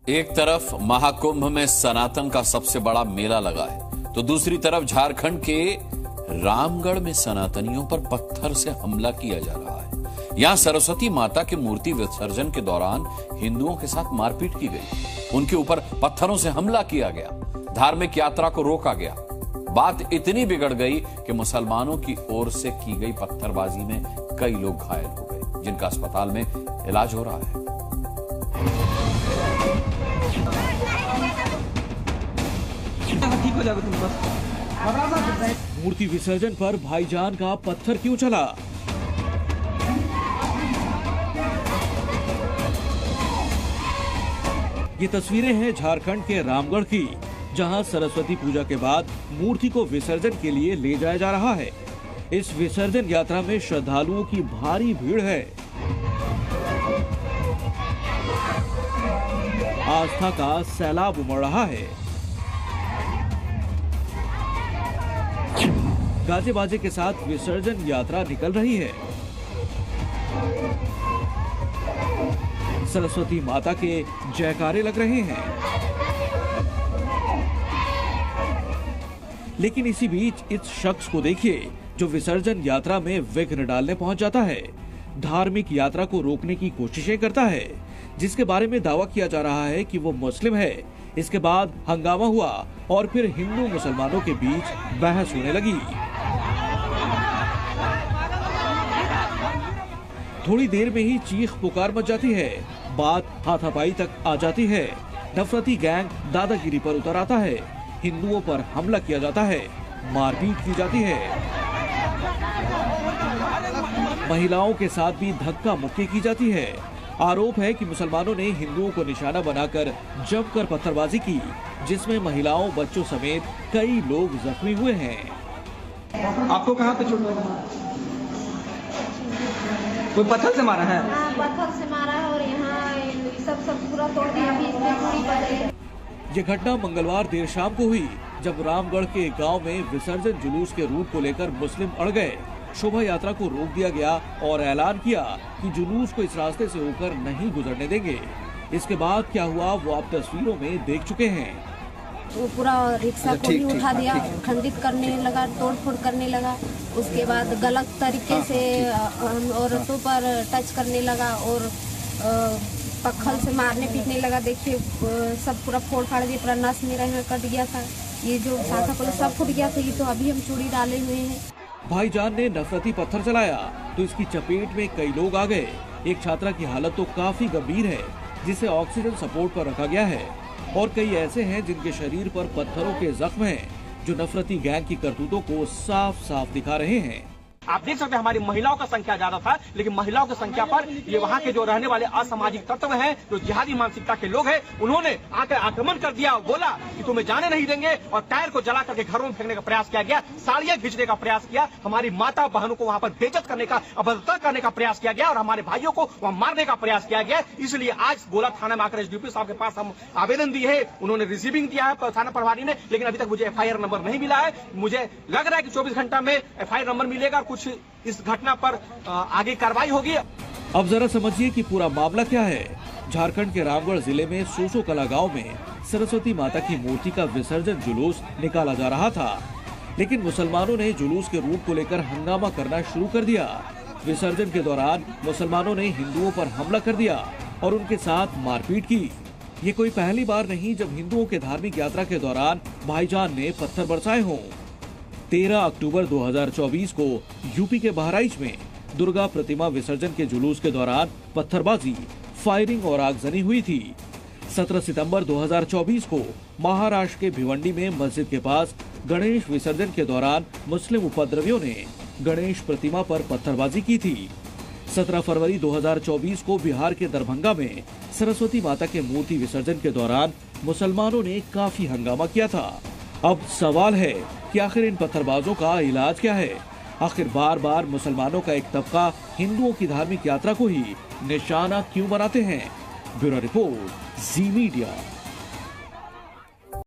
एक तरफ महाकुंभ में सनातन का सबसे बड़ा मेला लगा है, तो दूसरी तरफ झारखंड के रामगढ़ में सनातनियों पर पत्थर से हमला किया जा रहा है। यहां सरस्वती माता की मूर्ति विसर्जन के दौरान हिंदुओं के साथ मारपीट की गई, उनके ऊपर पत्थरों से हमला किया गया, धार्मिक यात्रा को रोका गया। बात इतनी बिगड़ गई कि मुसलमानों की ओर से की गई पत्थरबाजी में कई लोग घायल हो गए, जिनका अस्पताल में इलाज हो रहा है। ठीक हो जाएगा तुम बस। मूर्ति विसर्जन पर भाईजान का पत्थर क्यों चला? ये तस्वीरें हैं झारखंड के रामगढ़ की, जहां सरस्वती पूजा के बाद मूर्ति को विसर्जन के लिए ले जाया जा रहा है। इस विसर्जन यात्रा में श्रद्धालुओं की भारी भीड़ है। आस्था का सैलाब उमड़ रहा है। गाजे बाजे के साथ विसर्जन यात्रा निकल रही है। सरस्वती माता के जयकारे लग रहे हैं। लेकिन इसी बीच इस शख्स को देखिए जो विसर्जन यात्रा में विघ्न डालने पहुंच जाता है, धार्मिक यात्रा को रोकने की कोशिशें करता है, जिसके बारे में दावा किया जा रहा है कि वो मुस्लिम है। इसके बाद हंगामा हुआ और फिर हिंदू मुसलमानों के बीच बहस होने लगी। थोड़ी देर में ही चीख पुकार मच जाती है, बात हाथापाई तक आ जाती है। नफरती गैंग दादागिरी पर उतर आता है, हिंदुओं पर हमला किया जाता है, मारपीट की जाती है। महिलाओं के साथ भी धक्का मुक्की की जाती है। आरोप है कि मुसलमानों ने हिंदुओं को निशाना बनाकर जमकर पत्थरबाजी की, जिसमें महिलाओं बच्चों समेत कई लोग जख्मी हुए हैं। आपको कहाँ पे चोट लगा? कोई पत्थर से मारा है? हाँ, पत्थर से मारा है और यहाँ सब पूरा तोड़ दिया। अभी इसमें चूड़ी बदली। ये घटना मंगलवार देर शाम को हुई, जब रामगढ़ के एक गांव में विसर्जन जुलूस के रूट को लेकर मुस्लिम अड़ गए। शोभा यात्रा को रोक दिया गया और ऐलान किया कि जुलूस को इस रास्ते से होकर नहीं गुजरने देंगे। इसके बाद क्या हुआ वो आप तस्वीरों में देख चुके हैं। वो पूरा रिक्शा को भी उठा दिया, खंडित करने लगा, तोड़फोड़ करने लगा। उसके बाद गलत तरीके से औरतों पर टच करने लगा और पत्थर से मारने पीटने लगा। देखिए सब पूरा फोड़ फाड़ दिया, पूरा नस मेरा यहाँ कट गया था। ये जो शाखा को सब फूट गया था। ये तो अभी हम चूड़ी डाले हुए हैं। भाईजान ने नफरती पत्थर चलाया तो इसकी चपेट में कई लोग आ गए। एक छात्रा की हालत तो काफी गंभीर है, जिसे ऑक्सीजन सपोर्ट पर रखा गया है, और कई ऐसे हैं जिनके शरीर पर पत्थरों के जख्म हैं, जो नफरती गैंग की करतूतों को साफ साफ दिखा रहे हैं। आप देख सकते हैं हमारी महिलाओं का संख्या ज्यादा था, लेकिन महिलाओं की संख्या पर ये वहाँ के जो रहने वाले असामाजिक तत्व हैं, जो जिहादी मानसिकता के लोग हैं, उन्होंने आकर आक्रमण कर दिया और बोला कि तुम्हें जाने नहीं देंगे, और टायर को जला करके घरों में फेंकने का प्रयास किया गया, साड़ियां खींचने का प्रयास किया, हमारी माता बहनों को वहाँ पर बेइज्जत करने का, अभद्रता करने का प्रयास किया गया और हमारे भाइयों को वहाँ मारने का प्रयास किया गया। इसलिए आज गोला थाना में आकर एसडीपी साहब के पास हम आवेदन दिए है। उन्होंने रिसीविंग दिया है थाना प्रभारी ने, लेकिन अभी तक मुझे FIR नंबर नहीं मिला है। मुझे लग रहा है कि 24 घंटा में FIR नंबर मिलेगा, कुछ इस घटना पर आगे कार्रवाई होगी। अब जरा समझिए कि पूरा मामला क्या है। झारखंड के रामगढ़ जिले में सोसो कला गांव में सरस्वती माता की मूर्ति का विसर्जन जुलूस निकाला जा रहा था, लेकिन मुसलमानों ने जुलूस के रूट को लेकर हंगामा करना शुरू कर दिया। विसर्जन के दौरान मुसलमानों ने हिंदुओं पर हमला कर दिया और उनके साथ मारपीट की। ये कोई पहली बार नहीं जब हिंदुओं के धार्मिक यात्रा के दौरान भाईजान ने पत्थर बरसाए हों। 13 अक्टूबर 2024 को यूपी के बहराइच में दुर्गा प्रतिमा विसर्जन के जुलूस के दौरान पत्थरबाजी, फायरिंग और आगजनी हुई थी। 17 सितंबर 2024 को महाराष्ट्र के भिवंडी में मस्जिद के पास गणेश विसर्जन के दौरान मुस्लिम उपद्रवियों ने गणेश प्रतिमा पर पत्थरबाजी की थी। 17 फरवरी 2024 को बिहार के दरभंगा में सरस्वती माता के मूर्ति विसर्जन के दौरान मुसलमानों ने काफी हंगामा किया था। अब सवाल है कि आखिर इन पत्थरबाजों का इलाज क्या है? आखिर बार बार मुसलमानों का एक तबका हिंदुओं की धार्मिक यात्रा को ही निशाना क्यों बनाते हैं? ब्यूरो रिपोर्ट, जी मीडिया।